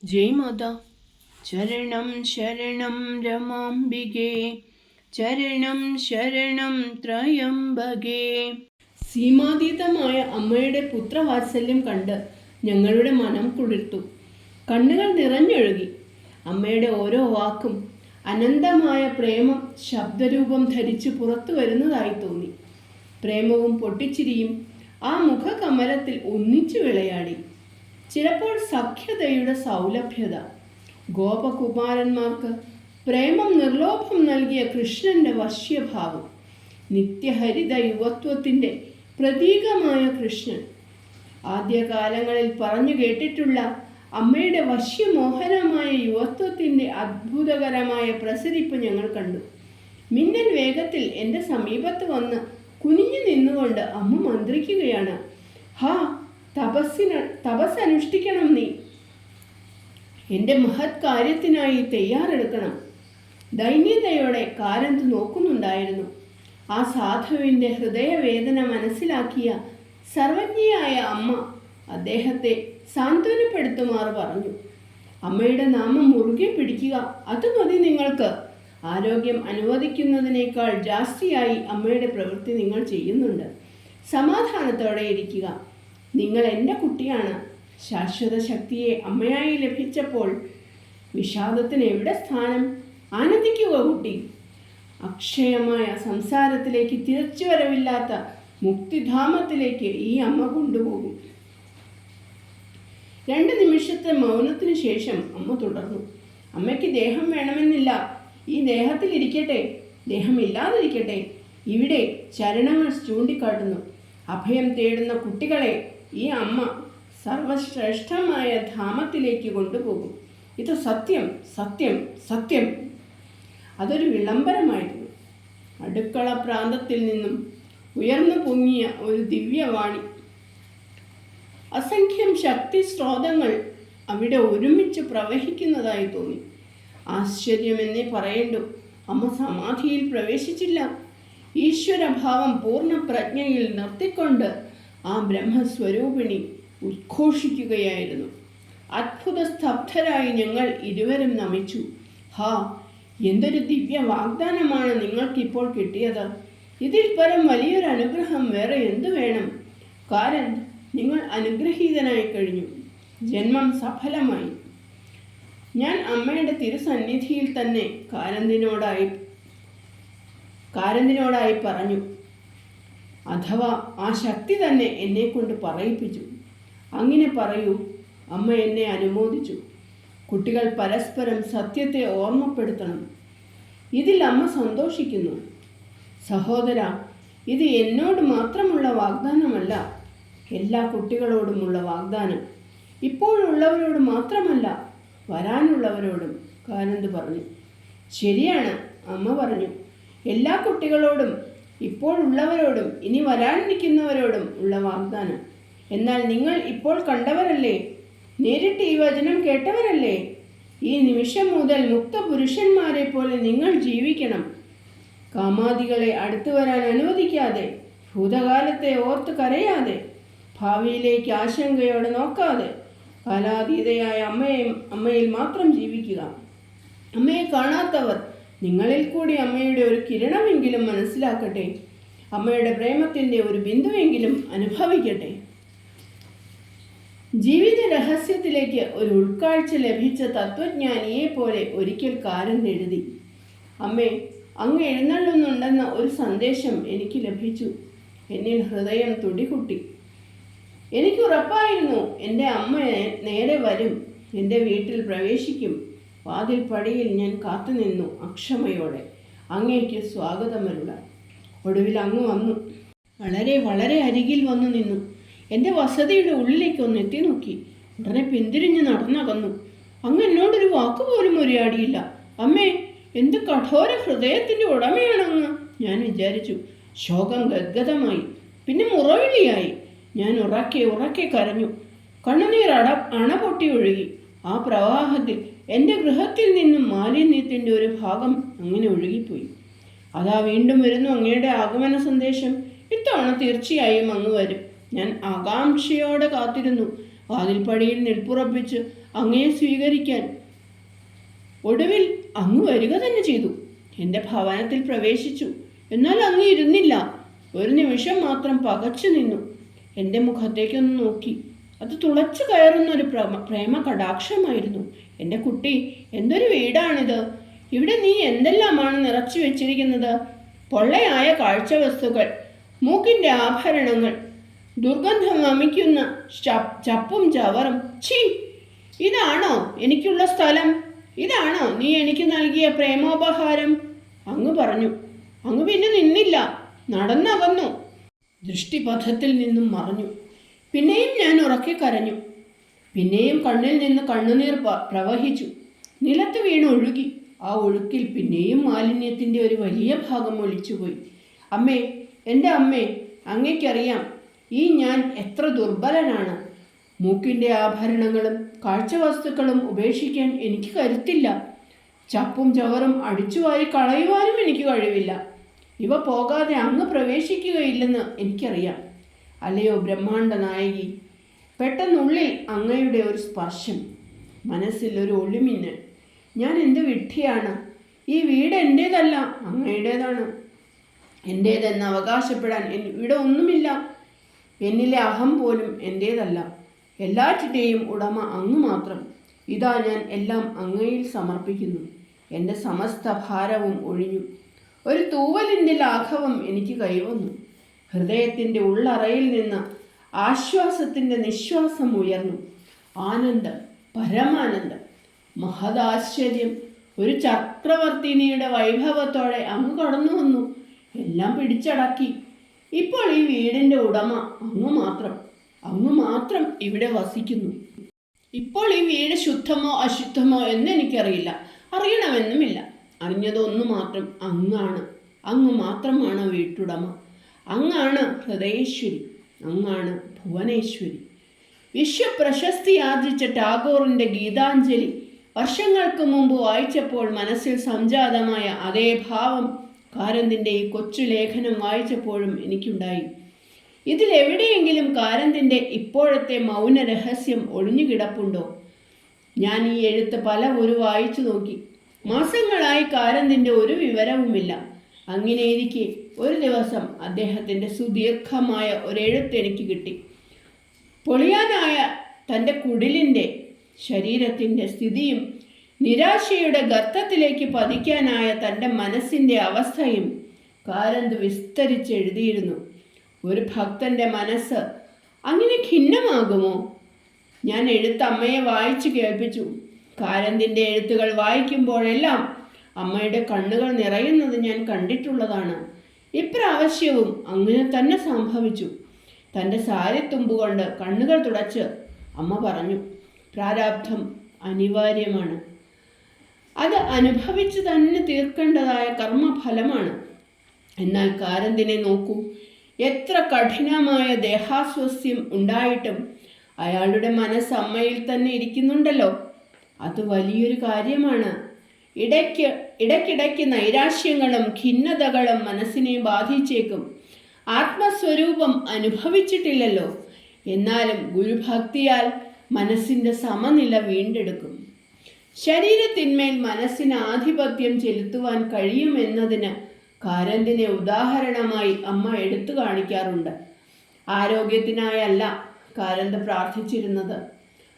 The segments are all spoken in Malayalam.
ജയ് മാതാ. ചരണം ശരണം രമാംബികേ, ചരണം ശരണം ത്രയംബകേ. സീമാതീതമായ അമ്മയുടെ പുത്രവാത്സല്യം കണ്ട് ഞങ്ങളുടെ മനം കുളിർത്തു. കണ്ണുകൾ നിറഞ്ഞൊഴുകി. അമ്മയുടെ ഓരോ വാക്കും അനന്തമായ പ്രേമം ശബ്ദരൂപം ധരിച്ച് പുറത്തു വരുന്നതായി തോന്നി. പ്രേമവും പൊട്ടിച്ചിരിയും ആ മുഖകമലത്തിൽ ഒന്നിച്ചു വിളയാടി. ചിലപ്പോൾ സഖ്യതയുടെ സൗലഭ്യത, ഗോപകുമാരന്മാർക്ക് പ്രേമം നിർലോഭം നൽകിയ കൃഷ്ണന്റെ വശ്യഭാവം, നിത്യഹരിത യുവത്വത്തിൻ്റെ പ്രതീകമായ കൃഷ്ണൻ. ആദ്യകാലങ്ങളിൽ പറഞ്ഞു കേട്ടിട്ടുള്ള അമ്മയുടെ വശ്യമോഹനമായ യുവത്വത്തിൻ്റെ അത്ഭുതകരമായ പ്രസരിപ്പ് ഞങ്ങൾ കണ്ടു. മിന്നൽ വേഗത്തിൽ എൻ്റെ സമീപത്ത് വന്ന് കുനിഞ്ഞു നിന്നുകൊണ്ട് അമ്മ മന്ത്രിക്കുകയാണ്. ഹാ, തപസ്സനുഷ്ഠിക്കണം നീ. എൻ്റെ മഹത് കാര്യത്തിനായി തയ്യാറെടുക്കണം. ദൈന്യതയോടെ കാരന്ത് നോക്കുന്നുണ്ടായിരുന്നു. ആ സാധുവിൻ്റെ ഹൃദയവേദന മനസ്സിലാക്കിയ സർവജ്ഞയായ അമ്മ അദ്ദേഹത്തെ സാന്ത്വനപ്പെടുത്തുമാറ് പറഞ്ഞു. അമ്മയുടെ നാമം മുറുകെ പിടിക്കുക, അത് മതി നിങ്ങൾക്ക്. ആരോഗ്യം അനുവദിക്കുന്നതിനേക്കാൾ ജാസ്തിയായി അമ്മയുടെ പ്രവൃത്തി നിങ്ങൾ ചെയ്യുന്നുണ്ട്. സമാധാനത്തോടെ ഇരിക്കുക. നിങ്ങൾ എൻ്റെ കുട്ടിയാണ്. ശാശ്വത ശക്തിയെ അമ്മയായി ലഭിച്ചപ്പോൾ വിഷാദത്തിന് എവിടെ സ്ഥാനം? ആനന്ദിക്കുക കുട്ടി. അക്ഷയമായ സംസാരത്തിലേക്ക് തിരിച്ചുവരവില്ലാത്ത മുക്തിധാമത്തിലേക്ക് ഈ അമ്മ കൊണ്ടുപോകും. 2 നിമിഷത്തെ മൗനത്തിന് ശേഷം അമ്മ തുടർന്നു. അമ്മയ്ക്ക് ദേഹം വേണമെന്നില്ല. ഈ ദേഹത്തിലിരിക്കട്ടെ, ദേഹമില്ലാതിരിക്കട്ടെ. ഇവിടെ ചരണങ്ങൾ ചൂണ്ടിക്കാട്ടുന്നു. അഭയം തേടുന്ന കുട്ടികളെ ഈ അമ്മ സർവശ്രേഷ്ഠമായ ധാമത്തിലേക്ക് കൊണ്ടുപോകും. ഇത് സത്യം, സത്യം, സത്യം. അതൊരു വിളംബരമായിരുന്നു. അടുക്കള പ്രാന്തത്തിൽ നിന്നും ഉയർന്നു പൊങ്ങിയ ഒരു ദിവ്യവാണി. അസംഖ്യം ശക്തി സ്രോതങ്ങൾ അവിടെ ഒരുമിച്ച് പ്രവഹിക്കുന്നതായി തോന്നി. ആശ്ചര്യമെന്നേ പറയേണ്ടു. അമ്മ സമാധിയിൽ പ്രവേശിച്ചില്ല. ഈശ്വരഭാവം പൂർണ്ണ പ്രജ്ഞയിൽ നിർത്തിക്കൊണ്ട് ആ ബ്രഹ്മസ്വരൂപിണി ഉദ്ഘോഷിക്കുകയായിരുന്നു. അത്ഭുത സ്തബ്ധരായി ഞങ്ങൾ ഇരുവരും നമിച്ചു. ഹാ, എന്തൊരു ദിവ്യ വാഗ്ദാനമാണ് നിങ്ങൾക്കിപ്പോൾ കിട്ടിയത്. ഇതിൽ പരം വലിയൊരു അനുഗ്രഹം വേറെ എന്തു വേണം? കാരന്ത്, നിങ്ങൾ അനുഗ്രഹീതനായി കഴിഞ്ഞു. ജന്മം സഫലമായി. ഞാൻ അമ്മയുടെ തിരുസന്നിധിയിൽ തന്നെ കാരന്തിനോടായി പറഞ്ഞു. അഥവാ ആ ശക്തി തന്നെ എന്നെ കൊണ്ട് പറയിപ്പിച്ചു. അങ്ങനെ പറയൂ. അമ്മ എന്നെ അനുമോദിച്ചു. കുട്ടികൾ പരസ്പരം സത്യത്തെ ഓർമ്മപ്പെടുത്തണം. ഇതിൽ അമ്മ സന്തോഷിക്കുന്നു. സഹോദര, ഇത് എന്നോട് മാത്രമുള്ള വാഗ്ദാനമല്ല, എല്ലാ കുട്ടികളോടുമുള്ള വാഗ്ദാനം. ഇപ്പോഴുള്ളവരോട് മാത്രമല്ല, വരാനുള്ളവരോടും. കാരന്ത് പറഞ്ഞു. ശരിയാണ്, അമ്മ പറഞ്ഞു. എല്ലാ കുട്ടികളോടും, ഇപ്പോഴുള്ളവരോടും ഇനി വരാനിരിക്കുന്നവരോടും ഉള്ള വാഗ്ദാനം. എന്നാൽ നിങ്ങൾ ഇപ്പോൾ കണ്ടവരല്ലേ, നേരിട്ട് ഈ വചനം കേട്ടവരല്ലേ? ഈ നിമിഷം മുതൽ മുക്ത പുരുഷന്മാരെ പോലെ നിങ്ങൾ ജീവിക്കണം. കാമാദികളെ അടുത്തു വരാൻ അനുവദിക്കാതെ, ഭൂതകാലത്തെ ഓർത്ത് കരയാതെ, ഭാവിയിലേക്ക് ആശങ്കയോടെ നോക്കാതെ, കാലാതീതയായ അമ്മയിൽ മാത്രം ജീവിക്കുക. അമ്മയെ കാണാത്തവർ നിങ്ങളിൽ കൂടി അമ്മയുടെ ഒരു കിരണമെങ്കിലും മനസ്സിലാക്കട്ടെ. അമ്മയുടെ പ്രേമത്തിൻ്റെ ഒരു ബിന്ദുവെങ്കിലും അനുഭവിക്കട്ടെ. ജീവിത രഹസ്യത്തിലേക്ക് ഒരു ഉൾക്കാഴ്ച ലഭിച്ച തത്വജ്ഞാനിയെ പോലെ ഒരിക്കൽ കാരന്ത് എഴുതി. അമ്മേ, അങ്ങ് എഴുന്നള്ളുന്നുണ്ടെന്ന ഒരു സന്ദേശം എനിക്ക് ലഭിച്ചു. എന്നിൽ ഹൃദയം തുടികുട്ടി. എനിക്കുറപ്പായിരുന്നു എൻ്റെ അമ്മ നേരെ വരും, എൻ്റെ വീട്ടിൽ പ്രവേശിക്കും. വാതിൽ പടിയിൽ ഞാൻ കാത്തുനിന്നു അക്ഷമയോടെ. അങ്ങേക്ക് സ്വാഗതമരുളാൻ. ഒടുവിൽ അങ്ങ് വന്നു. വളരെ വളരെ അരികിൽ വന്നു നിന്നു. എൻ്റെ വസതിയുടെ ഉള്ളിലേക്ക് ഒന്ന് എത്തി നോക്കി. ഉടനെ പിന്തിരിഞ്ഞ് നടന്നകന്നു. അങ്ങ് എന്നോടൊരു വാക്കുപോലും ഉരിയാടിയില്ല. അമ്മേ, എന്ത് കഠോര ഹൃദയത്തിൻ്റെ ഉടമയാണങ്ങ്, ഞാൻ വിചാരിച്ചു. ശോകം ഗദ്ഗതമായി, പിന്നെ മുറവിളിയായി. ഞാൻ ഉറക്കെ കരഞ്ഞു. കണ്ണുനീർ അണ പൊട്ടി ഒഴുകി. ആ പ്രവാഹത്തിൽ എൻ്റെ ഗൃഹത്തിൽ നിന്നും മാലിന്യത്തിൻ്റെ ഒരു ഭാഗം അങ്ങനെ ഒഴുകിപ്പോയി. അതാ വീണ്ടും വരുന്നു അങ്ങയുടെ ആഗമന സന്ദേശം. ഇത്തവണ തീർച്ചയായും അങ്ങ് വരും. ഞാൻ ആകാംക്ഷയോടെ കാത്തിരുന്നു. വാതിൽപ്പടിയിൽ നിൽപ്പുറപ്പിച്ച് അങ്ങയെ സ്വീകരിക്കാൻ. ഒടുവിൽ അങ്ങ് വരിക തന്നെ ചെയ്തു. എൻ്റെ ഭവനത്തിൽ പ്രവേശിച്ചു. എന്നാൽ അങ്ങ് ഇരുന്നില്ല. ഒരു നിമിഷം മാത്രം പകച്ചു നിന്നു. എൻ്റെ മുഖത്തേക്കൊന്ന് നോക്കി. അത് തുളച്ചു കയറുന്നൊരു പ്രേമ കടാക്ഷമായിരുന്നു. എൻ്റെ കുട്ടി, എന്തൊരു വീടാണിത്! ഇവിടെ നീ എന്തെല്ലാമാണ് നിറച്ചു വെച്ചിരിക്കുന്നത്! പൊള്ളയായ കാഴ്ചവസ്തുക്കൾ, മൂക്കിൻ്റെ ആഭരണങ്ങൾ, ദുർഗന്ധം വമിക്കുന്ന ചപ്പും ചവറും. ഛീ! ഇതാണോ എനിക്കുള്ള സ്ഥലം? ഇതാണോ നീ എനിക്ക് നൽകിയ പ്രേമോപഹാരം? അങ്ങ് പറഞ്ഞു. അങ്ങ് പിന്നെ നിന്നില്ല, നടന്നകന്നു. ദൃഷ്ടിപഥത്തിൽ നിന്നും മറഞ്ഞു. പിന്നെയും ഞാൻ ഉറക്കെ കരഞ്ഞു. പിന്നെയും കണ്ണിൽ നിന്ന് കണ്ണുനീർ പ്രവഹിച്ചു. നിലത്ത് വീണ് ഒഴുകി. ആ ഒഴുക്കിൽ പിന്നെയും മാലിന്യത്തിൻ്റെ ഒരു വലിയ ഭാഗം ഒലിച്ചുപോയി. അമ്മേ, എൻ്റെ അമ്മേ, അങ്ങയ്ക്കറിയാം ഈ ഞാൻ എത്ര ദുർബലനാണ്. മൂക്കിൻ്റെ ആഭരണങ്ങളും കാഴ്ചവസ്തുക്കളും ഉപേക്ഷിക്കാൻ എനിക്ക് കരുത്തില്ല. ചപ്പും ചവറും അടിച്ചുവാരി കളയുവാനും എനിക്ക് കഴിവില്ല. ഇവ പോകാതെ അങ്ങ് പ്രവേശിക്കുകയില്ലെന്ന് എനിക്കറിയാം. അല്ലയോ ബ്രഹ്മാണ്ഡ നായകി! പെട്ടെന്നുള്ളിൽ അങ്ങയുടെ ഒരു സ്പർശം, മനസ്സിൽ ഒരു ഒളിമിന്നൽ. ഞാൻ എന്ത് വിഡ്ഢിയാണ്! ഈ വീട് എൻ്റേതല്ല, അങ്ങയുടേതാണ്. എൻ്റേതെന്ന് അവകാശപ്പെടാൻ ഇവിടെ ഒന്നുമില്ല. എന്നിലെ അഹം പോലും എൻ്റേതല്ല. എല്ലാറ്റിൻ്റെയും ഉടമ അങ്ങ് മാത്രം. ഇതാ ഞാൻ എല്ലാം അങ്ങയിൽ സമർപ്പിക്കുന്നു. എൻ്റെ സമസ്ത ഭാരവും ഒഴിഞ്ഞു. ഒരു തൂവലിൻ്റെ ലാഘവം എനിക്ക് കൈവന്നു. ഹൃദയത്തിൻ്റെ ഉള്ളറയിൽ നിന്ന് ആശ്വാസത്തിൻ്റെ നിശ്വാസം ഉയർന്നു. ആനന്ദം, പരമാനന്ദം, മഹദാശ്ചര്യം. ഒരു ചക്രവർത്തിനിയുടെ വൈഭവത്തോടെ അങ്ങ് കടന്നു വന്നു. എല്ലാം പിടിച്ചടക്കി. ഇപ്പോൾ ഈ വീടിൻ്റെ ഉടമ അങ്ങ് മാത്രം. അങ്ങ് മാത്രം ഇവിടെ വസിക്കുന്നു. ഇപ്പോൾ ഈ വീട് ശുദ്ധമോ അശുദ്ധമോ എന്നെനിക്കറിയില്ല, അറിയണമെന്നുമില്ല. അറിഞ്ഞതൊന്നു മാത്രം, അങ്ങാണ്. അങ്ങ് മാത്രമാണ് വീട്ടുടമ. അങ്ങാണ് ഹൃദയേശ്വരി. അങ്ങാണ് ഭുവനേശ്വരി. വിശ്വപ്രശസ്തി ആർജിച്ച ടാഗോറിൻ്റെ ഗീതാഞ്ജലി വർഷങ്ങൾക്ക് മുമ്പ് വായിച്ചപ്പോൾ മനസ്സിൽ സംജാതമായ അതേ ഭാവം കാരന്തിൻ്റെ ഈ കൊച്ചു ലേഖനം വായിച്ചപ്പോഴും എനിക്കുണ്ടായി. ഇതിലെവിടെയെങ്കിലും കാരന്തിൻ്റെ ഇപ്പോഴത്തെ മൗന രഹസ്യം ഒളിഞ്ഞുകിടപ്പുണ്ടോ? ഞാൻ ഈ എഴുത്ത് പലവരു വായിച്ചു നോക്കി. മാസങ്ങളായി കാരന്തിൻ്റെ ഒരു വിവരവുമില്ല. അങ്ങനെയിരിക്കെ ഒരു ദിവസം അദ്ദേഹത്തിൻ്റെ സുദീർഘമായ ഒരെഴുത്ത് എനിക്ക് കിട്ടി. പൊളിയാനായ തൻ്റെ കുടിലിൻ്റെ ശരീരത്തിൻ്റെ സ്ഥിതിയും നിരാശയുടെ ഗർത്തത്തിലേക്ക് പതിക്കാനായ തൻ്റെ മനസ്സിൻ്റെ അവസ്ഥയും കാരന്ത് വിസ്തരിച്ചെഴുതിയിരുന്നു. ഒരു ഭക്തൻ്റെ മനസ്സ് അങ്ങനെ ഖിന്നമാകുമോ? ഞാൻ എഴുത്ത് അമ്മയെ വായിച്ചു കേൾപ്പിച്ചു. കാരന്തിൻ്റെ എഴുത്തുകൾ വായിക്കുമ്പോഴെല്ലാം അമ്മയുടെ കണ്ണുകൾ നിറയുന്നത് ഞാൻ കണ്ടിട്ടുള്ളതാണ്. ഇപ്രാവശ്യവും അങ്ങനെ തന്നെ സംഭവിച്ചു. തൻ്റെ സാരിത്തുമ്പ് കൊണ്ട് കണ്ണുകൾ തുടച്ച് അമ്മ പറഞ്ഞു, പ്രാരാബ്ധം അനിവാര്യമാണ്. അത് അനുഭവിച്ച് തന്നെ തീർക്കേണ്ടതായ കർമ്മഫലമാണ്. എന്നാൽ കാരന്തിനെ നോക്കൂ. എത്ര കഠിനമായ ദേഹാസ്വാസ്ഥ്യം ഉണ്ടായിട്ടും അയാളുടെ മനസ്സ് അമ്മയിൽ തന്നെ ഇരിക്കുന്നുണ്ടല്ലോ. അത് വലിയൊരു കാര്യമാണ്. ഇടയ്ക്കിടയ്ക്ക് നൈരാശ്യങ്ങളും ഖിന്നതകളും മനസ്സിനെ ബാധിച്ചേക്കും. ആത്മസ്വരൂപം അനുഭവിച്ചിട്ടില്ലല്ലോ. എന്നാലും ഗുരുഭക്തിയാൽ മനസ്സിൻ്റെ സമനില വീണ്ടെടുക്കും. ശരീരത്തിന്മേൽ മനസ്സിന് ആധിപത്യം ചെലുത്തുവാൻ കഴിയുമെന്നതിന് കാരന്തിനെ ഉദാഹരണമായി അമ്മ എടുത്തു കാണിക്കാറുണ്ട്. ആരോഗ്യത്തിനായല്ല കാരന്ത് പ്രാർത്ഥിച്ചിരുന്നത്.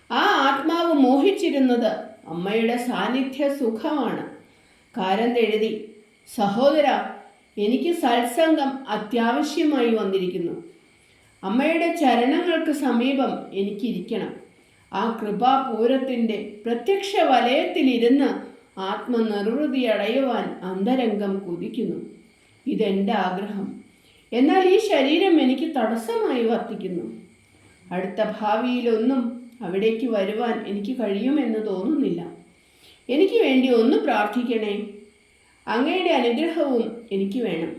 ആ ആത്മാവ് മോഹിച്ചിരുന്നത് അമ്മയുടെ സാന്നിധ്യ സുഖമാണ്. കാരന്ത് എഴുതി, സഹോദര, എനിക്ക് സത്സംഗം അത്യാവശ്യമായി വന്നിരിക്കുന്നു. അമ്മയുടെ ചരണങ്ങൾക്ക് സമീപം എനിക്കിരിക്കണം. ആ കൃപാപൂരത്തിൻ്റെ പ്രത്യക്ഷ വലയത്തിലിരുന്ന് ആത്മനിർവൃതി അടയുവാൻ അന്തരംഗം കുതിക്കുന്നു. ഇതെൻ്റെ ആഗ്രഹം. എന്നാൽ ഈ ശരീരം എനിക്ക് തടസ്സമായി വർത്തിക്കുന്നു. അടുത്ത ഭാവിയിലൊന്നും അവിടേക്ക് വരുവാൻ എനിക്ക് കഴിയുമെന്ന് തോന്നുന്നില്ല. എനിക്ക് വേണ്ടി ഒന്ന് പ്രാർത്ഥിക്കണേ. അങ്ങയുടെ അനുഗ്രഹവും എനിക്ക് വേണം.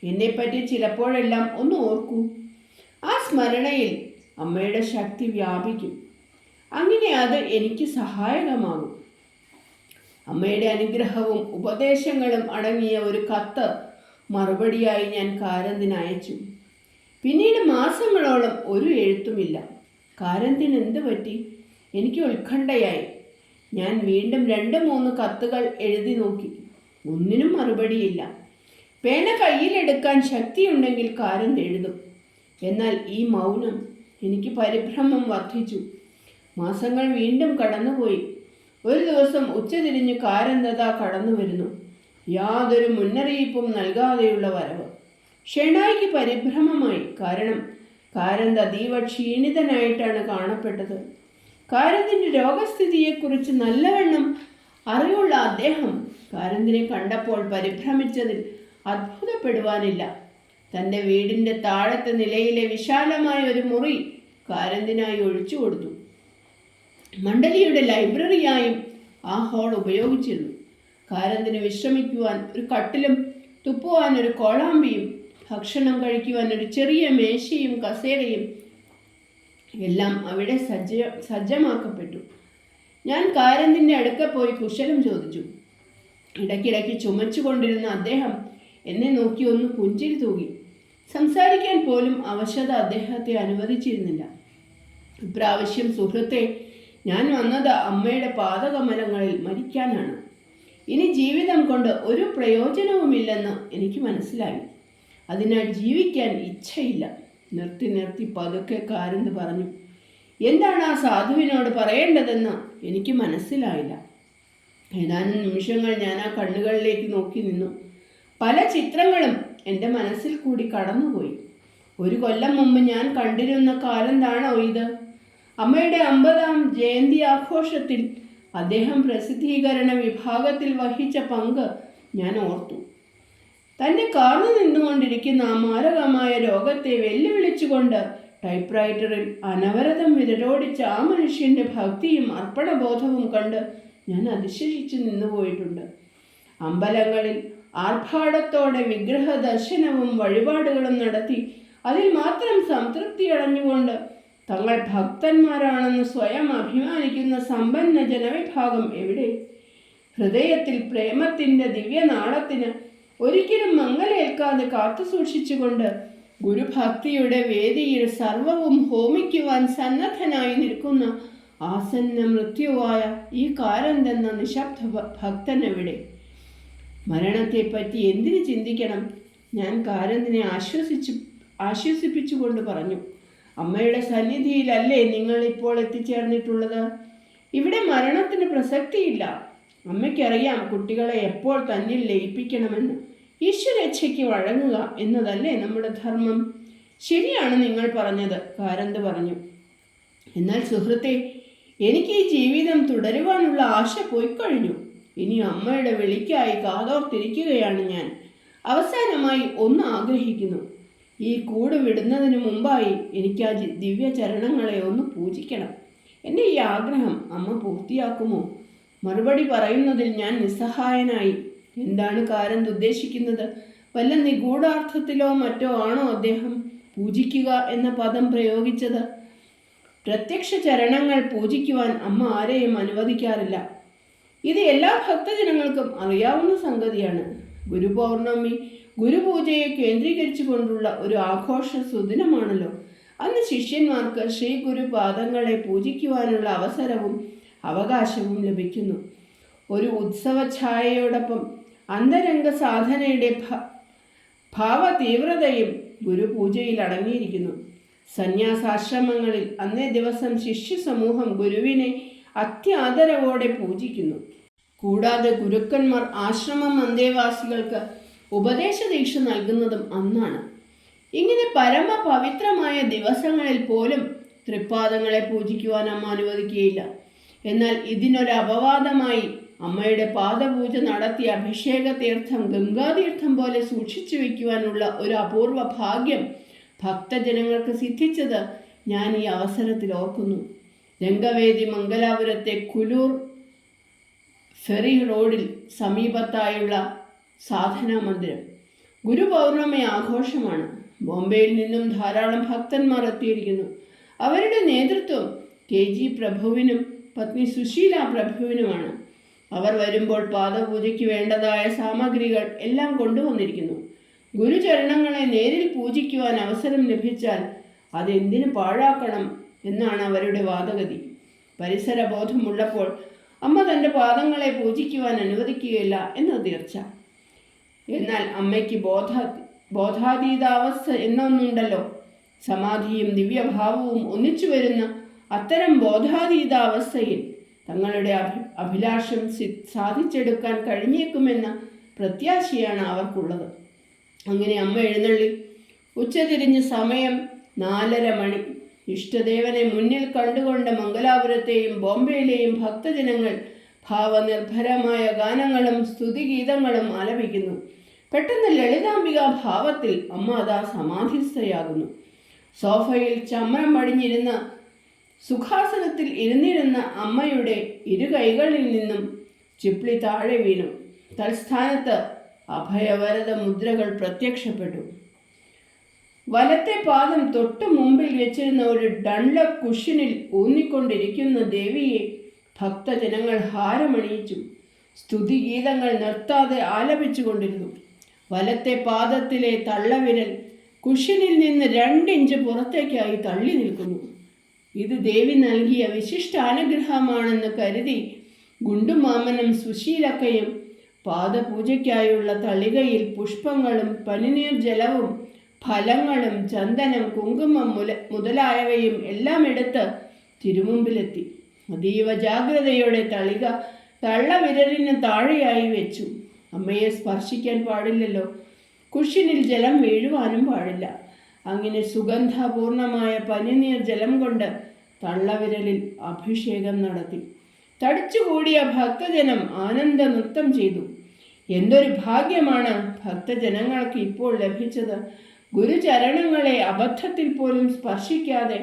എന്നെപ്പറ്റി ചിലപ്പോഴെല്ലാം ഒന്ന് ഓർക്കൂ. ആ സ്മരണയിൽ അമ്മയുടെ ശക്തി വ്യാപിക്കും. അങ്ങനെ അത് എനിക്ക് സഹായകമാകും. അമ്മയുടെ അനുഗ്രഹവും ഉപദേശങ്ങളും അടങ്ങിയ ഒരു കത്ത് മറുപടിയായി ഞാൻ കാരന്തിന് അയച്ചു. പിന്നീട് മാസങ്ങളോളം ഒരു എഴുത്തുമില്ല. കാരന്തിന് എന്ത് പറ്റി? എനിക്ക് ഉത്കണ്ഠയായി. ഞാൻ വീണ്ടും 2-3 കത്തുകൾ എഴുതി നോക്കി. ഒന്നിനും മറുപടിയില്ല. പേന കയ്യിലെടുക്കാൻ ശക്തിയുണ്ടെങ്കിൽ കാരന്ത് എഴുതും. എന്നാൽ ഈ മൗനം. എനിക്ക് പരിഭ്രമം വർദ്ധിച്ചു. മാസങ്ങൾ വീണ്ടും കടന്നുപോയി. ഒരു ദിവസം ഉച്ചതിരിഞ്ഞ് കാരന്തത കടന്നു വരുന്നു. യാതൊരു മുന്നറിയിപ്പും നൽകാതെയുള്ള വരവ്. ഷെണായിക്ക് പരിഭ്രമമായി. കാരണം കാരന്ത് അതീവ ക്ഷീണിതനായിട്ടാണ് കാണപ്പെട്ടത്. കാരന്തിൻ്റെ രോഗസ്ഥിതിയെക്കുറിച്ച് നല്ലവണ്ണം അറിവുള്ള അദ്ദേഹം കാരന്തിനെ കണ്ടപ്പോൾ പരിഭ്രമിച്ചതിൽ അത്ഭുതപ്പെടുവാനില്ല. തൻ്റെ വീടിൻ്റെ താഴത്തെ നിലയിലെ വിശാലമായ ഒരു മുറി കാരന്തിനായി ഒഴിച്ചു കൊടുത്തു. മണ്ഡലിയുടെ ലൈബ്രറിയായും ആ ഹാൾ ഉപയോഗിച്ചിരുന്നു. കാരന്തിന് വിശ്രമിക്കുവാൻ ഒരു കട്ടിലും തുപ്പുവാൻ ഒരു കോളാമ്പിയും ഭക്ഷണം കഴിക്കുവാൻ ഒരു ചെറിയ മേശയും കസേരയും എല്ലാം അവിടെ സജ്ജമാക്കപ്പെട്ടു. ഞാൻ കാരന്തിൻ്റെ അടുക്ക പോയി കുശലം ചോദിച്ചു. ഇടയ്ക്കിടയ്ക്ക് ചുമച്ചുകൊണ്ടിരുന്ന അദ്ദേഹം എന്നെ നോക്കി ഒന്ന് പുഞ്ചിരി തൂകി. സംസാരിക്കാൻ പോലും അവശത അദ്ദേഹത്തെ അനുവദിച്ചിരുന്നില്ല. ഇപ്രാവശ്യം സുഹൃത്തെ, ഞാൻ വന്നത് അമ്മയുടെ പാദകമലങ്ങളിൽ മരിക്കാനാണ്. ഇനി ജീവിതം കൊണ്ട് ഒരു പ്രയോജനവുമില്ലെന്ന് എനിക്ക് മനസ്സിലായി. അതിനാൽ ജീവിക്കാൻ ഇച്ഛയില്ല. നിർത്തി പതുക്കെ കാരന്ത് പറഞ്ഞു. എന്താണ് ആ സാധുവിനോട് പറയേണ്ടതെന്ന് എനിക്ക് മനസ്സിലായില്ല. ഏതാനും നിമിഷങ്ങൾ ഞാൻ ആ കണ്ണുകളിലേക്ക് നോക്കി നിന്നു. പല ചിത്രങ്ങളും എൻ്റെ മനസ്സിൽ കൂടി കടന്നുപോയി. 1 കൊല്ലം മുമ്പ് ഞാൻ കണ്ടിരുന്ന കാരന്താണോ ഇത്? അമ്മയുടെ 50ാം ജയന്തി ആഘോഷത്തിൽ അദ്ദേഹം പ്രസിദ്ധീകരണ വിഭാഗത്തിൽ വഹിച്ച പങ്ക് ഞാൻ ഓർത്തു. തന്നെ കാർന്നു നിന്നുകൊണ്ടിരിക്കുന്ന ആ മാരകമായ രോഗത്തെ വെല്ലുവിളിച്ചുകൊണ്ട് ടൈപ്പ്റൈറ്ററിൽ അനവരതം വിരലോടിച്ച ആ മനുഷ്യൻ്റെ ഭക്തിയും അർപ്പണബോധവും കണ്ട് ഞാൻ അതിശയിച്ചു നിന്നുപോയിട്ടുണ്ട്. അമ്പലങ്ങളിൽ ആർഭാടത്തോടെ വിഗ്രഹ ദർശനവും വഴിപാടുകളും നടത്തി അതിൽ മാത്രം സംതൃപ്തി അടഞ്ഞുകൊണ്ട് തങ്ങൾ ഭക്തന്മാരാണെന്ന് സ്വയം അഭിമാനിക്കുന്ന സമ്പന്ന ജനവിഭാഗം എവിടെ? ഹൃദയത്തിൽ പ്രേമത്തിൻ്റെ ദിവ്യനാളത്തിന് ഒരിക്കലും മങ്ങലേൽക്കാതെ കാത്തുസൂക്ഷിച്ചുകൊണ്ട് ഗുരുഭക്തിയുടെ വേദിയിൽ സർവവും ഹോമിക്കുവാൻ സന്നദ്ധനായി നിൽക്കുന്ന ആസന്ന മൃത്യുവായ ഈ കാരന്തെന്ന നിശബ്ദ ഭക്തനെവിടെ? മരണത്തെപ്പറ്റി എന്തിനു ചിന്തിക്കണം? ഞാൻ കാരന്തിനെ ആശ്വസിപ്പിച്ചുകൊണ്ട് പറഞ്ഞു. അമ്മയുടെ സന്നിധിയിലല്ലേ നിങ്ങൾ ഇപ്പോൾ എത്തിച്ചേർന്നിട്ടുള്ളത്? ഇവിടെ മരണത്തിന് പ്രസക്തിയില്ല. അമ്മയ്ക്കറിയാം കുട്ടികളെ എപ്പോൾ തന്നിൽ ലയിപ്പിക്കണമെന്ന്. ഈശ്വരേച്ഛയ്ക്ക് വഴങ്ങുക എന്നതല്ലേ നമ്മുടെ ധർമ്മം. ശരിയാണ് നിങ്ങൾ പറഞ്ഞത്, കാരന്ത് പറഞ്ഞു. എന്നാൽ സുഹൃത്തെ, എനിക്ക് ഈ ജീവിതം തുടരുവാനുള്ള ആശ പോയിക്കഴിഞ്ഞു. ഇനി അമ്മയുടെ വിളിക്കായി കാതോർത്തിരിക്കുകയാണ് ഞാൻ. അവസാനമായി ഒന്ന് ആഗ്രഹിക്കുന്നു. ഈ കൂട് വിടുന്നതിന് മുമ്പായി എനിക്ക് ആ ദിവ്യചരണങ്ങളെ ഒന്ന് പൂജിക്കണം. എൻ്റെ ഈ ആഗ്രഹം അമ്മ പൂർത്തിയാക്കുമോ? മറുപടി പറയുന്നതിൽ ഞാൻ നിസ്സഹായനായി. എന്താണ് കാരന്ത് ഉദ്ദേശിക്കുന്നത്? വല്ല നിഗൂഢാർത്ഥത്തിലോ മറ്റോ ആണോ അദ്ദേഹം പൂജിക്കുക എന്ന പദം പ്രയോഗിച്ചത്? പ്രത്യക്ഷ ചരണങ്ങൾ പൂജിക്കുവാൻ അമ്മ ആരെയും അനുവദിക്കാറില്ല. ഇത് എല്ലാ ഭക്തജനങ്ങൾക്കും അറിയാവുന്ന സംഗതിയാണ്. ഗുരുപൗർണമി ഗുരുപൂജയെ കേന്ദ്രീകരിച്ചു കൊണ്ടുള്ള ഒരു ആഘോഷ സുദിനമാണല്ലോ. അന്ന് ശിഷ്യന്മാർക്ക് ശ്രീ ഗുരുപാദങ്ങളെ പൂജിക്കുവാനുള്ള അവസരവും അവകാശവും ലഭിക്കുന്നു. ഒരു ഉത്സവ ഛായയോടൊപ്പം അന്തരംഗ സാധനയുടെ ഭാവതീവ്രതയും ഗുരുപൂജയിൽ അടങ്ങിയിരിക്കുന്നു. സന്യാസാശ്രമങ്ങളിൽ അന്നേ ദിവസം ശിഷ്യ സമൂഹം ഗുരുവിനെ അത്യാദരവോടെ പൂജിക്കുന്നു. കൂടാതെ ഗുരുക്കന്മാർ ആശ്രമം അന്തേവാസികൾക്ക് ഉപദേശദീക്ഷ നൽകുന്നതും അന്നാണ്. ഇങ്ങനെ പരമപവിത്രമായ ദിവസങ്ങളിൽ പോലും തൃപ്പാദങ്ങളെ പൂജിക്കുവാൻ അമ്മ അനുവദിക്കുകയില്ല. എന്നാൽ ഇതിനൊരു അപവാദമായി അമ്മയുടെ പാദപൂജ നടത്തിയ അഭിഷേക തീർത്ഥം ഗംഗാതീർത്ഥം പോലെ സൂക്ഷിച്ചു വയ്ക്കുവാനുള്ള ഒരു അപൂർവ ഭാഗ്യം ഭക്തജനങ്ങൾക്ക് സിദ്ധിച്ചത് ഞാൻ ഈ അവസരത്തിൽ ഓർക്കുന്നു. രംഗവേദി മംഗലാപുരത്തെ കുലൂർ ഫെറി റോഡിൽ സമീപത്തായുള്ള സാധനാ മന്ദിരം. ഗുരുപൗർണമി ആഘോഷമാണ്. ബോംബെയിൽ നിന്നും ധാരാളം ഭക്തന്മാർ എത്തിയിരിക്കുന്നു. അവരുടെ നേതൃത്വം KG പ്രഭുവിനും പത്നി സുശീല പ്രഭുവിനുമാണ്. അവർ വരുമ്പോൾ പാദപൂജയ്ക്ക് വേണ്ടതായ സാമഗ്രികൾ എല്ലാം കൊണ്ടുവന്നിരിക്കുന്നു. ഗുരുചരണങ്ങളെ നേരിൽ പൂജിക്കുവാൻ അവസരം ലഭിച്ചാൽ അതെന്തിനു പാഴാക്കണം എന്നാണ് അവരുടെ വാദഗതി. പരിസരബോധമുള്ളപ്പോൾ അമ്മ തൻ്റെ പാദങ്ങളെ പൂജിക്കുവാൻ അനുവദിക്കുകയില്ല എന്ന് തീർച്ച. എന്നാൽ അമ്മയ്ക്ക് ബോധാതീതാവസ്ഥ എന്നൊന്നുണ്ടല്ലോ. സമാധിയും ദിവ്യഭാവവും ഒന്നിച്ചു വരുന്ന അത്തരം ബോധാതീതാവസ്ഥയിൽ തങ്ങളുടെ അഭിലാഷം സാധിച്ചെടുക്കാൻ കഴിഞ്ഞേക്കുമെന്ന പ്രത്യാശയാണ് അവർക്കുള്ളത്. അങ്ങനെ അമ്മ എഴുന്നള്ളി. ഉച്ചതിരിഞ്ഞ് സമയം 4:30 മണി. ഇഷ്ടദേവനെ മുന്നിൽ കണ്ടുകൊണ്ട് മംഗലാപുരത്തെയും ബോംബെയിലെയും ഭക്തജനങ്ങൾ ഭാവനിർഭരമായ ഗാനങ്ങളും സ്തുതിഗീതങ്ങളും ആലപിക്കുന്നു. പെട്ടെന്ന് ലളിതാംബിക ഭാവത്തിൽ അമ്മ അതാ സമാധിസ്ഥയാകുന്നു. സോഫയിൽ ചമ്രം പടിഞ്ഞിരുന്ന സുഖാസനത്തിൽ ഇരുന്നിരുന്ന അമ്മയുടെ ഇരു കൈകളിൽ നിന്നും ചിപ്ലി താഴെ വീണു. തൽസ്ഥാനത്ത് അഭയവരത മുദ്രകൾ പ്രത്യക്ഷപ്പെട്ടു. വലത്തെ പാദം തൊട്ടു മുമ്പിൽ വെച്ചിരുന്ന ഒരു ഡൺലപ്പ് കുഷ്യനിൽ ഊന്നിക്കൊണ്ടിരിക്കുന്ന ദേവിയെ ഭക്തജനങ്ങൾ ഹാരമണിയിച്ചു. സ്തുതിഗീതങ്ങൾ നിർത്താതെ ആലപിച്ചുകൊണ്ടിരുന്നു. വലത്തെ പാദത്തിലെ തള്ളവിരൽ കുഷ്യനിൽ നിന്ന് 2 ഇഞ്ച് പുറത്തേക്കായി തള്ളി നിൽക്കുന്നു. ഇത് ദേവി നൽകിയ വിശിഷ്ടാനുഗ്രഹമാണെന്ന് കരുതി ഗുണ്ടുമാമനും സുശീലക്കയും പാദപൂജയ്ക്കായുള്ള തളികയിൽ പുഷ്പങ്ങളും പനിനീർ ജലവും ഫലങ്ങളും ചന്ദനം കുങ്കുമം മുതലായവയും എല്ലാം എടുത്ത് തിരുമുമ്പിലെത്തി. അതീവ ജാഗ്രതയോടെ തളിക തള്ളവിരലിന് താഴെയായി വെച്ചു. അമ്മയെ സ്പർശിക്കാൻ പാടില്ലല്ലോ, കുഷ്യനിൽ ജലം വീഴുവാനും പാടില്ല. അങ്ങനെ സുഗന്ധപൂർണമായ പനിനീർ ജലം കൊണ്ട് തള്ളവിരലിൽ അഭിഷേകം നടത്തി. തടിച്ചുകൂടിയ ഭക്തജനം ആനന്ദ നൃത്തം ചെയ്തു. എന്തൊരു ഭാഗ്യമാണ് ഭക്തജനങ്ങൾക്ക് ഇപ്പോൾ ലഭിച്ചത്! ഗുരുചരണങ്ങളെ അബദ്ധത്തിൽ പോലും സ്പർശിക്കാതെ,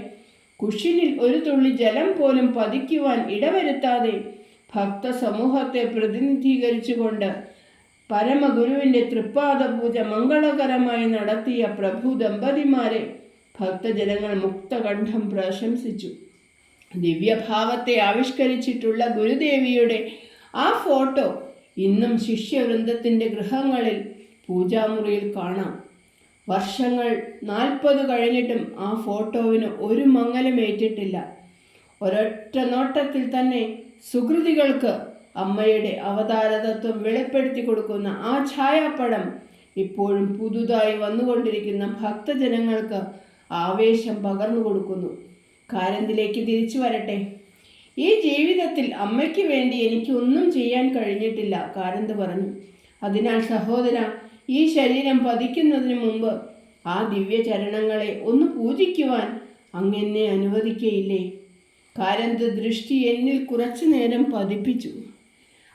കുഷ്യനിൽ ഒരു തുള്ളി ജലം പോലും പതിക്കുവാൻ ഇടവരുത്താതെ ഭക്തസമൂഹത്തെ പ്രതിനിധീകരിച്ചുകൊണ്ട് പരമഗുരുവിൻ്റെ തൃപ്പാദ പൂജ മംഗളകരമായി നടത്തിയ പ്രഭു ദമ്പതിമാരെ ഭക്തജനങ്ങൾ മുക്തകണ്ഠം പ്രശംസിച്ചു. ദിവ്യഭാവത്തെ ആവിഷ്കരിച്ചിട്ടുള്ള ഗുരുദേവിയുടെ ആ ഫോട്ടോ ഇന്നും ശിഷ്യവൃന്ദത്തിൻ്റെ ഗൃഹങ്ങളിൽ പൂജാമുറിയിൽ കാണാം. വർഷങ്ങൾ 40 കഴിഞ്ഞിട്ടും ആ ഫോട്ടോവിന് ഒരു മങ്ങലുമേറ്റിട്ടില്ല. ഒരൊറ്റ നോട്ടത്തിൽ തന്നെ സുകൃതികൾക്ക് അമ്മയുടെ അവതാരതത്വം വെളിപ്പെടുത്തി കൊടുക്കുന്ന ആ ഛായാപ്പടം ഇപ്പോഴും പുതുതായി വന്നുകൊണ്ടിരിക്കുന്ന ഭക്തജനങ്ങൾക്ക് ആവേശം പകർന്നു കൊടുക്കുന്നു. കാരന്തിലേക്ക് തിരിച്ചു വരട്ടെ. ഈ ജീവിതത്തിൽ അമ്മയ്ക്ക് വേണ്ടി എനിക്കൊന്നും ചെയ്യാൻ കഴിഞ്ഞിട്ടില്ല, കാരന്ത് പറഞ്ഞു. അതിനാൽ സഹോദര, ഈ ശരീരം പതിക്കുന്നതിന് മുമ്പ് ആ ദിവ്യചരണങ്ങളെ ഒന്ന് പൂജിക്കുവാൻ അങ്ങെന്നെ അനുവദിക്കയില്ലേ? കാരന്ത് ദൃഷ്ടി എന്നിൽ കുറച്ചു നേരം പതിപ്പിച്ചു.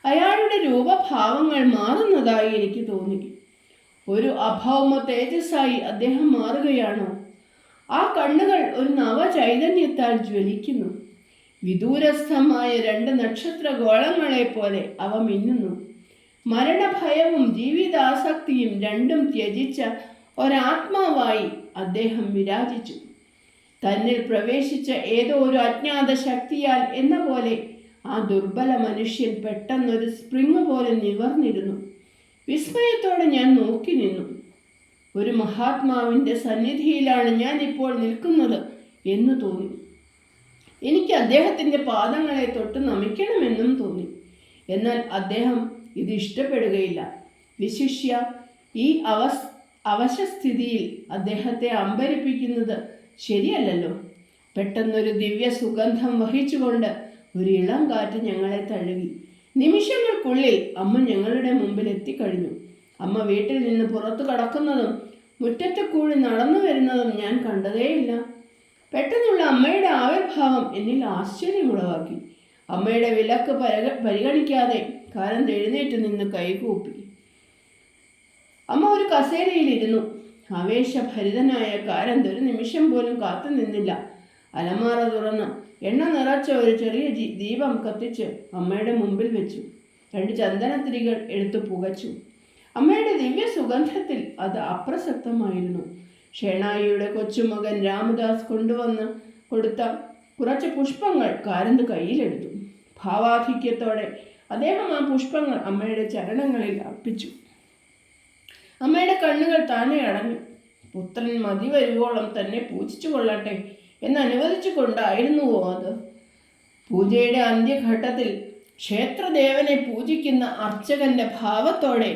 അയാളുടെ രൂപഭാവങ്ങൾ മാറുന്നതായി എനിക്ക് തോന്നി. ഒരു അഭൗമ തേജസ്സായി അദ്ദേഹം മാറുകയാണോ? ആ കണ്ണുകൾ ഒരു നവചൈതന്യത്താൽ ജ്വലിക്കുന്നു. വിദൂരസ്ഥമായ 2 നക്ഷത്രഗോളങ്ങളെ പോലെ അവ മിന്നുന്നു. മരണഭയവും ജീവിതാസക്തിയും രണ്ടും ത്യജിച്ച ഒരാത്മാവായി അദ്ദേഹം വിരാജിച്ചു. തന്നിൽ പ്രവേശിച്ച ഏതോ ഒരു അജ്ഞാത ശക്തിയാൽ എന്ന പോലെ ആ ദുർബല മനുഷ്യൻ പെട്ടെന്നൊരു സ്പ്രിങ് പോലെ നിവർന്നിരുന്നു. വിസ്മയത്തോടെ ഞാൻ നോക്കി നിന്നു. ഒരു മഹാത്മാവിൻ്റെ സന്നിധിയിലാണ് ഞാൻ ഇപ്പോൾ നിൽക്കുന്നത് എന്ന് തോന്നി. എനിക്ക് അദ്ദേഹത്തിൻ്റെ പാദങ്ങളെ തൊട്ട് നമിക്കണമെന്നും തോന്നി. എന്നാൽ അദ്ദേഹം ഇത് ഇഷ്ടപ്പെടുകയില്ല. വിശിഷ്യ ഈ അവശസ്ഥിതിയിൽ അദ്ദേഹത്തെ അമ്പരിപ്പിക്കുന്നത് ശരിയല്ലല്ലോ. പെട്ടെന്നൊരു ദിവ്യ സുഗന്ധം വഹിച്ചുകൊണ്ട് ഒരു ഇളം കാറ്റ് ഞങ്ങളെ തഴുകി. നിമിഷങ്ങൾക്കുള്ളിൽ അമ്മ ഞങ്ങളുടെ മുമ്പിൽ എത്തിക്കഴിഞ്ഞു. അമ്മ വീട്ടിൽ നിന്ന് പുറത്തു കടക്കുന്നതും മുറ്റത്തെ കൂടി നടന്നു വരുന്നതും ഞാൻ കണ്ടതേയില്ല. പെട്ടെന്നുള്ള അമ്മയുടെ ആവിർഭാവം എന്നിൽ ആശ്ചര്യമുളവാക്കി. അമ്മയുടെ വിലക്ക് പരിഗണിക്കാതെ കാരന്ത് എഴുന്നേറ്റ് നിന്ന് കൈകൂപ്പി. അമ്മ ഒരു കസേരയിലിരുന്നു. ആവേശഭരിതനായ കാരന്ത് ഒരു നിമിഷം പോലും കാത്തു നിന്നില്ല. അലമാറ തുറന്ന് എണ്ണ നിറച്ച ഒരു ചെറിയ ദീപം കത്തിച്ച് അമ്മയുടെ മുമ്പിൽ വെച്ചു. 2 ചന്ദനത്തിരികൾ എടുത്തു പുകച്ചു. അമ്മയുടെ ദിവ്യ സുഗന്ധത്തിൽ അത് അപ്രസക്തമായിരുന്നു. ഷേണായിയുടെ കൊച്ചുമകൻ രാമദാസ് കൊണ്ടുവന്ന് കൊടുത്ത കുറച്ച് പുഷ്പങ്ങൾ കാരന്ത് കയ്യിലെടുത്തു. ഭാവാധിക്യത്തോടെ അദ്ദേഹം ആ പുഷ്പങ്ങൾ അമ്മയുടെ ചരണങ്ങളിൽ അർപ്പിച്ചു. അമ്മയുടെ കണ്ണുകൾ താനെ അടഞ്ഞു. പുത്രൻ മതി വരുവോളം തന്നെ പൂജിച്ചു കൊള്ളട്ടെ എന്ന് അനുവദിച്ചു കൊണ്ടായിരുന്നുവോ അത്? പൂജയുടെ അന്ത്യഘട്ടത്തിൽ ക്ഷേത്രദേവനെ പൂജിക്കുന്ന അർച്ചകന്റെ ഭാവത്തോടെ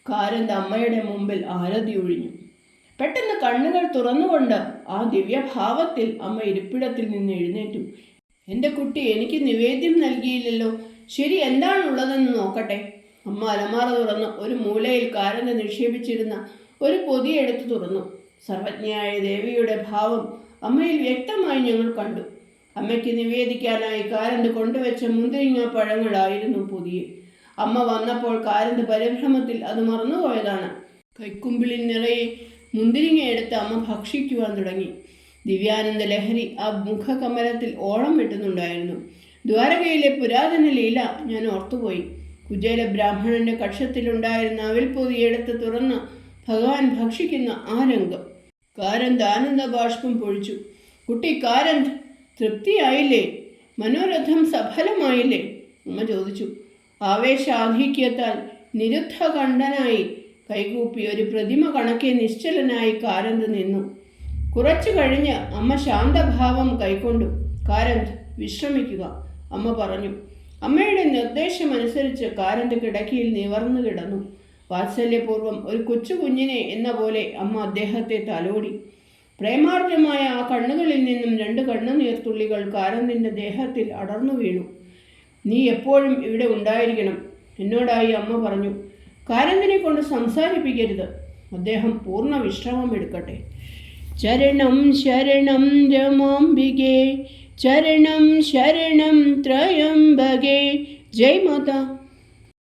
കാരന്ത് അമ്മയുടെ മുമ്പിൽ ആരതി ഒഴിഞ്ഞു. പെട്ടെന്ന് കണ്ണുകൾ തുറന്നുകൊണ്ട് ആ ദിവ്യഭാവത്തിൽ അമ്മ ഇരിപ്പിടത്തിൽ നിന്ന് എഴുന്നേറ്റു. എൻ്റെ കുട്ടി എനിക്ക് നിവേദ്യം നൽകിയില്ലല്ലോ, ശരി എന്താണുള്ളതെന്ന് നോക്കട്ടെ. അമ്മ അലമാറ തുറന്ന് ഒരു മൂലയിൽ കാരന്ത് നിക്ഷേപിച്ചിരുന്ന ഒരു പൊതി എടുത്തു തുറന്നു. സർവജ്ഞയായ ദേവിയുടെ ഭാവം അമ്മയിൽ വ്യക്തമായി ഞങ്ങൾ കണ്ടു. അമ്മയ്ക്ക് നിവേദിക്കാനായി കാരന്ത് കൊണ്ടുവച്ച മുന്തിരിങ്ങ പഴങ്ങളായിരുന്നു പൊതിയിൽ. അമ്മ വന്നപ്പോൾ കാരന്ത് പരിഭ്രമത്തിൽ അത് മറന്നുപോയതാണ്. കൈക്കുമ്പിളിൽ നിറയെ മുന്തിരിങ്ങ എടുത്ത് അമ്മ ഭക്ഷിക്കുവാൻ തുടങ്ങി. ദിവ്യാനന്ദ ലഹരി ആ മുഖകമലത്തിൽ ഓളം വെട്ടുന്നുണ്ടായിരുന്നു. ദ്വാരകയിലെ പുരാതന ലീല ഞാൻ ഓർത്തുപോയി. കുചേല ബ്രാഹ്മണന്റെ കക്ഷത്തിലുണ്ടായിരുന്ന അവിൽപ്പൊതി എടുത്ത് തുറന്ന് ഭഗവാൻ ഭക്ഷിക്കുന്ന ആ രംഗം. കാരന്ത് ആനന്ദ ബാഷ്പം പൊഴിച്ചു. കുട്ടി കാരന്ത്, തൃപ്തിയായില്ലേ? മനോരഥം സഫലമായില്ലേ? അമ്മ ചോദിച്ചു. ആവേശാധിക്യത്താൽ നിരുദ്ധകണ്ഠനായി കൈകൂപ്പി ഒരു പ്രതിമ കണക്കെ നിശ്ചലനായി കാരന്ത് നിന്നു. കുറച്ചു കഴിഞ്ഞ് അമ്മ ശാന്തഭാവം കൈക്കൊണ്ടു. കാരന്ത്, വിശ്രമിക്കുക, അമ്മ പറഞ്ഞു. അമ്മയുടെ നിർദ്ദേശമനുസരിച്ച് കാരന്ത് കിടക്കയിൽ നിവർന്നു കിടന്നു. വാത്സല്യപൂർവ്വം ഒരു കൊച്ചുകുഞ്ഞിനെ എന്ന പോലെ അമ്മ അദ്ദേഹത്തെ തലോടി. പ്രേമാർദ്രമായ ആ കണ്ണുകളിൽ നിന്നും 2 കണ്ണുനീർത്തുള്ളികൾ കാരന്തിൻ്റെ ദേഹത്തിൽ അടർന്നു വീണു. നീ എപ്പോഴും ഇവിടെ ഉണ്ടായിരിക്കണം, എന്നോടായി അമ്മ പറഞ്ഞു. കാരന്തിനെ കൊണ്ട് സംസാരിപ്പിക്കരുത്, അദ്ദേഹം പൂർണ്ണ വിശ്രമം എടുക്കട്ടെ. ചരണം ശരണം രമാംബികേ, ചരണം ശരണം ത്രയംബകേ. ജയ് മാതാ.